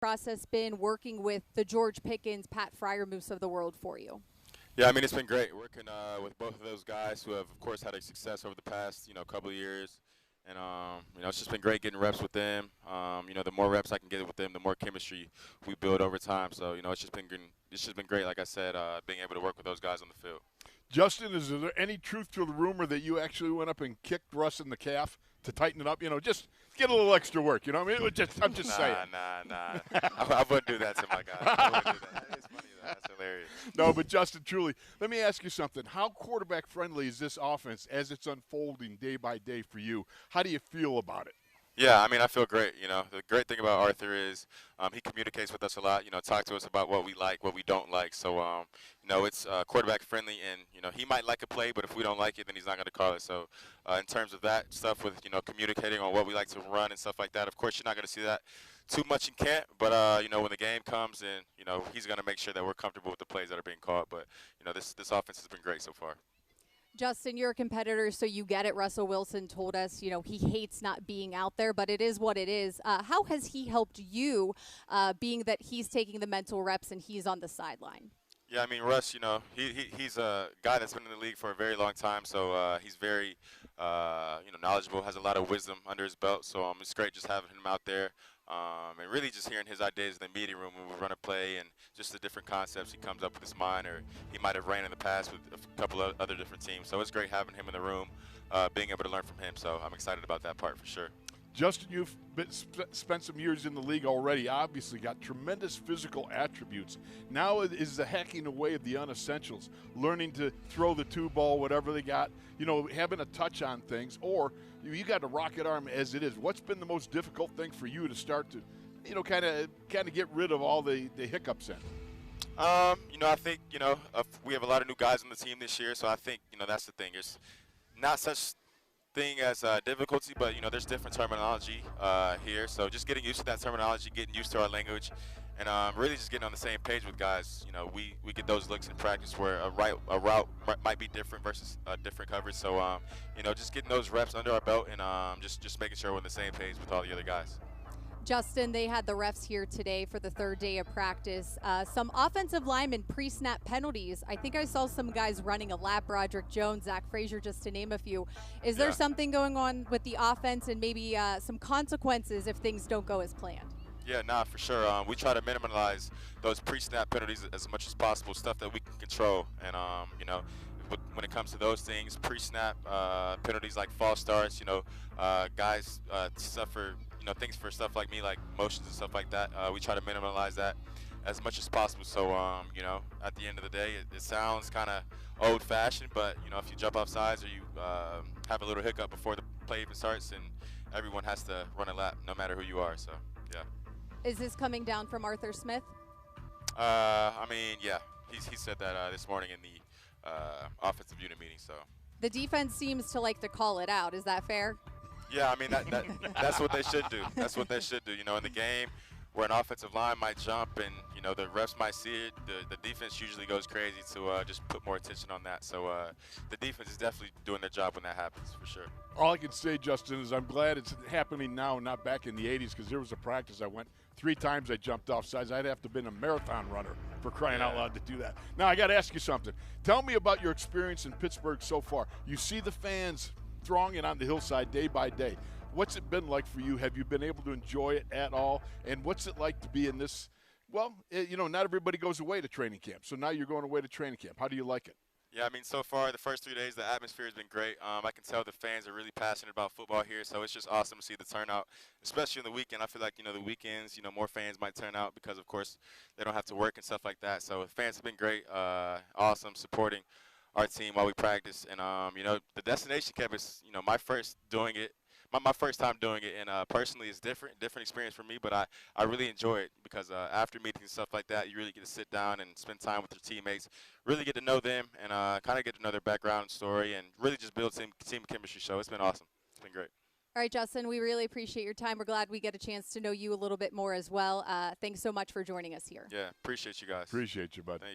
process been working with the George Pickens, Pat Fryermuth of the world for you? Yeah, I mean it's been great working with both of those guys who have, of course, had a success over the past couple of years, and it's just been great getting reps with them. The more reps I can get with them, the more chemistry we build over time. So it's just been great. Like I said, being able to work with those guys on the field. Justin, is there any truth to the rumor that you actually went up and kicked Russ in the calf to tighten it up? Just get a little extra work. You know what I mean? I'm just saying. Nah. I wouldn't do that to my guys. I wouldn't do that. It's funny though. That's hilarious. No, but Justin, truly, let me ask you something. How quarterback friendly is this offense as it's unfolding day by day for you? How do you feel about it? Yeah, I mean, I feel great. The great thing about Arthur is he communicates with us a lot. Talk to us about what we like, what we don't like. So, it's quarterback friendly, and he might like a play, but if we don't like it, then he's not going to call it. So, in terms of that stuff with communicating on what we like to run and stuff like that, of course, you're not going to see that too much in camp. But when the game comes, and he's going to make sure that we're comfortable with the plays that are being called. But this offense has been great so far. Justin, you're a competitor, so you get it. Russell Wilson told us, he hates not being out there, but it is what it is. How has he helped you, being that he's taking the mental reps and he's on the sideline? Yeah, I mean, Russ, he's a guy that's been in the league for a very long time, so he's very, knowledgeable, has a lot of wisdom under his belt. So it's great just having him out there. And really just hearing his ideas in the meeting room when we run a play and just the different concepts he comes up with his mind, or he might have ran in the past with a couple of other different teams. So it's great having him in the room, being able to learn from him. So I'm excited about that part for sure. Justin, you've spent some years in the league already, obviously got tremendous physical attributes. Now it is the hacking away of the unessentials, learning to throw the two ball, whatever they got, having a touch on things, or you got a rocket arm as it is. What's been the most difficult thing for you to start to, kind of get rid of all the hiccups in? I think, we have a lot of new guys on the team this year, so I think, that's the thing. It's not such thing as difficulty, but there's different terminology here, so just getting used to that terminology, getting used to our language, and really just getting on the same page with guys. We get those looks in practice where a route might be different versus a different coverage, so just getting those reps under our belt, and just making sure we're on the same page with all the other guys. Justin, they had the refs here today for the third day of practice. Some offensive linemen pre-snap penalties. I think I saw some guys running a lap, Broderick Jones, Zach Frazier, just to name a few. Is there something going on with the offense and maybe some consequences if things don't go as planned? Yeah, for sure. We try to minimize those pre-snap penalties as much as possible, stuff that we can control. And, when it comes to those things, pre-snap penalties like false starts, guys suffer things for stuff like me, like motions and stuff like that. We try to minimize that as much as possible. So, at the end of the day, it sounds kind of old-fashioned, but, if you jump off sides or you have a little hiccup before the play even starts, and everyone has to run a lap no matter who you are. So, yeah. Is this coming down from Arthur Smith? I mean, yeah. He said that this morning in the offensive unit meeting. So the defense seems to like to call it out. Is that fair? Yeah, I mean, that's what they should do. That's what they should do. In the game where an offensive line might jump and, the refs might see it, the defense usually goes crazy to just put more attention on that. So the defense is definitely doing their job when that happens, for sure. All I can say, Justin, is I'm glad it's happening now, not back in the 80s, because there was a practice I went 3 times I jumped off sides. I'd have to have been a marathon runner for crying out loud to do that. Now, I got to ask you something. Tell me about your experience in Pittsburgh so far. You see the fans thronging on the hillside day by day. What's it been like for you? Have you been able to enjoy it at all? And what's it like to be in this? Well, not everybody goes away to training camp. So now you're going away to training camp. How do you like it? Yeah, I mean, so far, the first 3 days, the atmosphere has been great. I can tell the fans are really passionate about football here, so it's just awesome to see the turnout, especially on the weekend. I feel like, the weekends, more fans might turn out because, of course, they don't have to work and stuff like that. So the fans have been great, awesome, supporting our team while we practice. And, the destination camp is, my first doing it. My first time doing it, and personally it's different experience for me, but I really enjoy it because after meetings and stuff like that, you really get to sit down and spend time with your teammates, really get to know them, and kind of get to know their background story, and really just build team chemistry. So it's been awesome. It's been great. All right, Justin, we really appreciate your time. We're glad we get a chance to know you a little bit more as well. Thanks so much for joining us here. Yeah, appreciate you guys. Appreciate you, bud. Thank you.